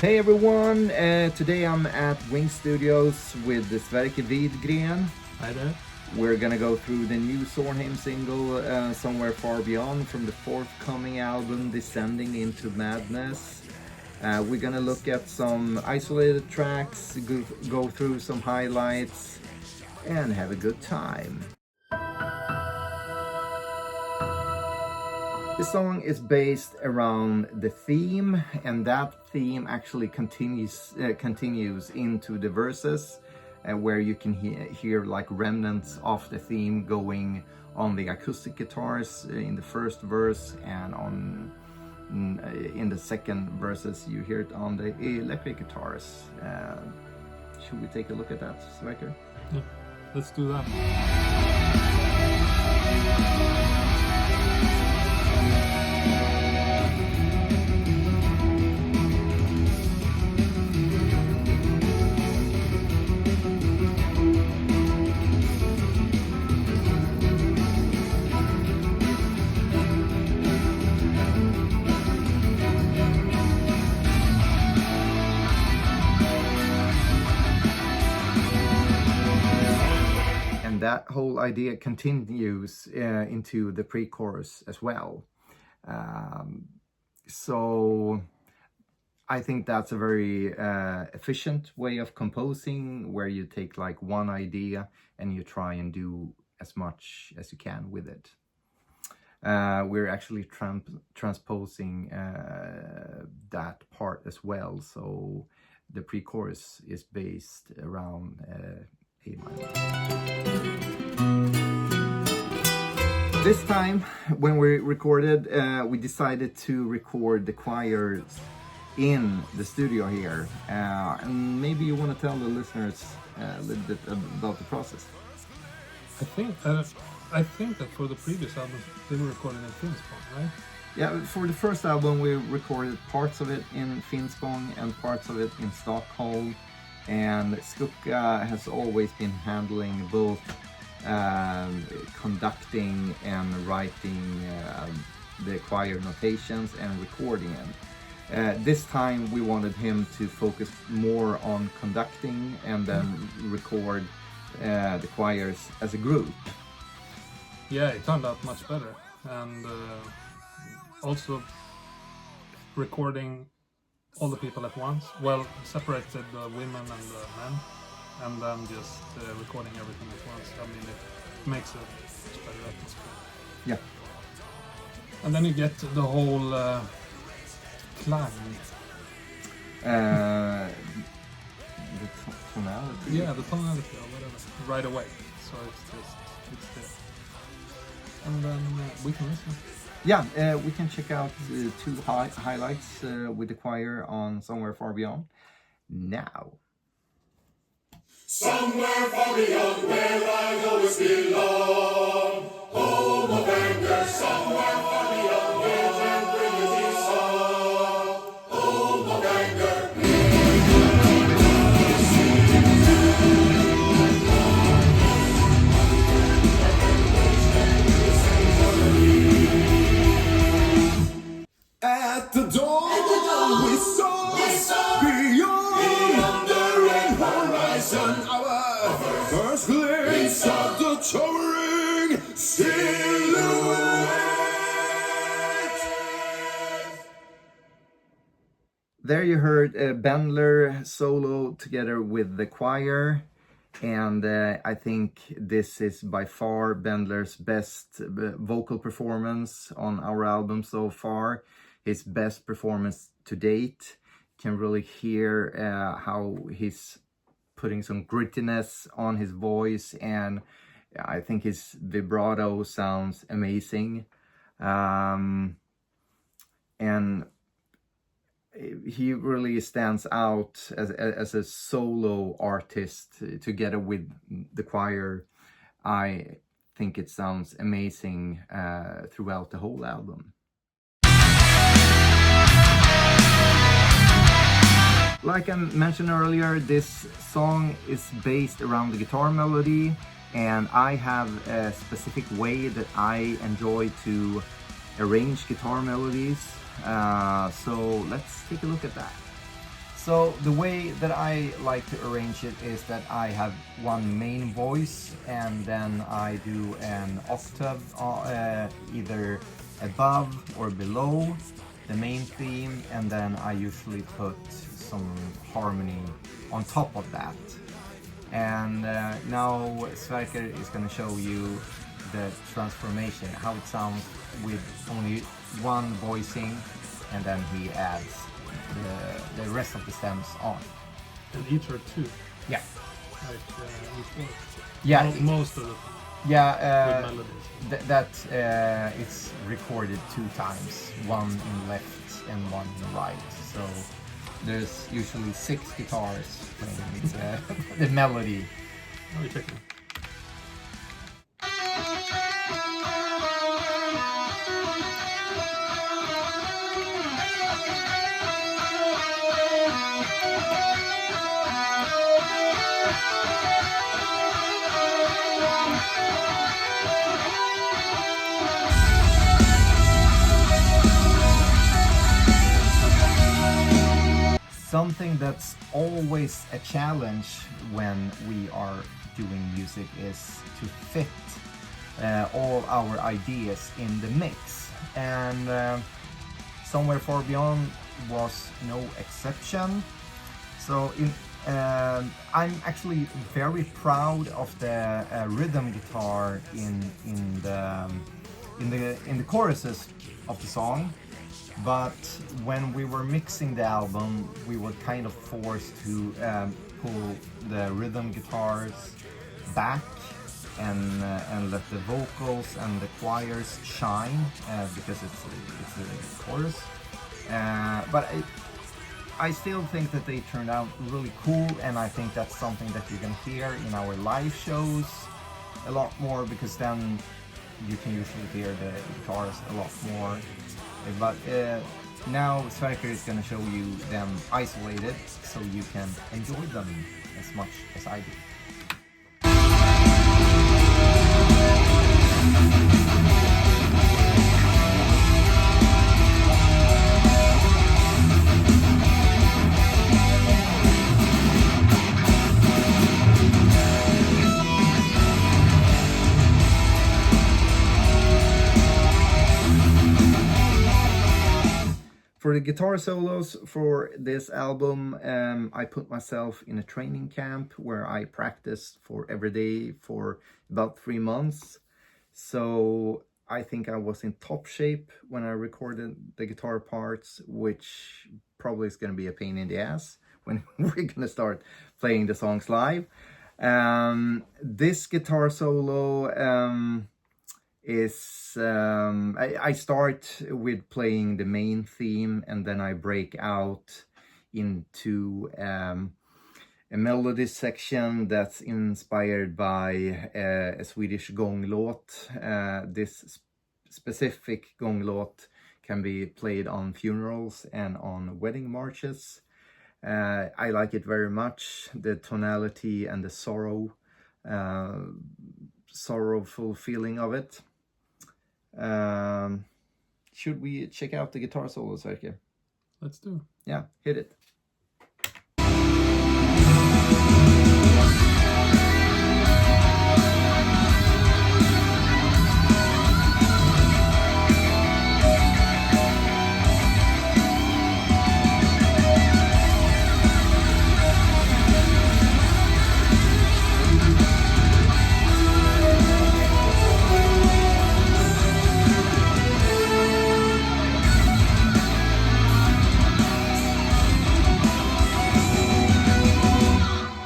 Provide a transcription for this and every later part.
Hey everyone, today I'm at Wing Studios with Sverker Widgren. Hi there. We're gonna go through the new Zornheym single, Somewhere Far Beyond, from the forthcoming album, Descending into Madness. We're gonna look at some isolated tracks, go through some highlights, and have a good time. The song is based around the theme, and that theme actually continues into the verses, where you can hear like remnants of the theme going on the acoustic guitars in the first verse, and in the second verses you hear it on the electric guitars. Should we take a look at that, Sverker? Yeah, let's do that. That whole idea continues into the pre-chorus as well. So I think that's a very efficient way of composing, where you take like one idea and you try and do as much as you can with it. We're actually transposing that part as well. So the pre-chorus is based around A minor. This time, when we recorded, we decided to record the choirs in the studio here. And maybe you want to tell the listeners a little bit about the process. I think that for the previous album they were recording in Finspång, right? Yeah, for the first album we recorded parts of it in Finspång and parts of it in Stockholm. And Skukka has always been handling both conducting and writing the choir notations and recording it. This time we wanted him to focus more on conducting and then record the choirs as a group. Yeah, it turned out much better, and also recording all the people at once. Well, separated the women and the men, and then just recording everything at once. I mean, it makes a much better atmosphere. Yeah. And then you get the whole clang. The tonality. Yeah, the tonality or whatever. Right away. So it's there. And then we can listen. Yeah, we can check out two highlights with the choir on Somewhere Far Beyond now. Somewhere far beyond where I always belong, home of anger. Somewhere far beyond where tranquility song, home of anger. At the dawn, we saw beyond the red horizon, our first glimpse of the towering silhouette. There you heard Bendler solo together with the choir, and I think this is by far Bendler's best vocal performance on our album so far. His best performance to date. Can really hear how he's putting some grittiness on his voice, and I think his vibrato sounds amazing. And he really stands out as a solo artist together with the choir. I think it sounds amazing throughout the whole album. Like I mentioned earlier, this song is based around the guitar melody, and I have a specific way that I enjoy to arrange guitar melodies. So let's take a look at that. So the way that I like to arrange it is that I have one main voice and then I do an octave either above or below the main theme, and then I usually put some harmony on top of that. And now Sverker is going to show you the transformation, how it sounds with only one voicing, and then he adds the rest of the stems on. And each are two, Yeah. like each one. Yeah. Most of it Yeah. with melodies. That it's recorded 2 times, one in left and one in right. So there's usually 6 guitars playing the melody. Oh, you check it. Something that's always a challenge when we are doing music is to fit all our ideas in the mix, and Somewhere Far Beyond was no exception. So I'm actually very proud of the rhythm guitar in the choruses of the song. But when we were mixing the album, we were kind of forced to pull the rhythm guitars back and let the vocals and the choirs shine because it's a chorus. But I still think that they turned out really cool, and I think that's something that you can hear in our live shows a lot more, because then you can usually hear the guitars a lot more. But now Sverker is going to show you them isolated so you can enjoy them as much as I do. For the guitar solos for this album, I put myself in a training camp where I practiced for every day for about 3 months. So I think I was in top shape when I recorded the guitar parts, which probably is going to be a pain in the ass when we're going to start playing the songs live. This guitar solo is I start with playing the main theme, and then I break out into a melody section that's inspired by a Swedish gånglåt. This specific gånglåt can be played on funerals and on wedding marches. I like it very much, the tonality and the sorrowful feeling of it. Should we check out the guitar solo, Sverker? Let's do. Yeah, hit it.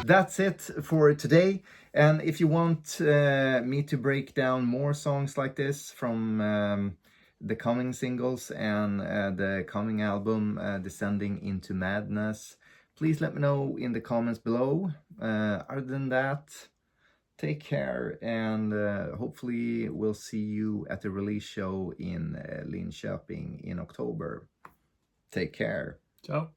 That's it for today. And if you want me to break down more songs like this from the coming singles and the coming album, Descending into Madness, please let me know in the comments below. Other than that, take care, and hopefully we'll see you at the release show in Linköping in October. Take care. Ciao.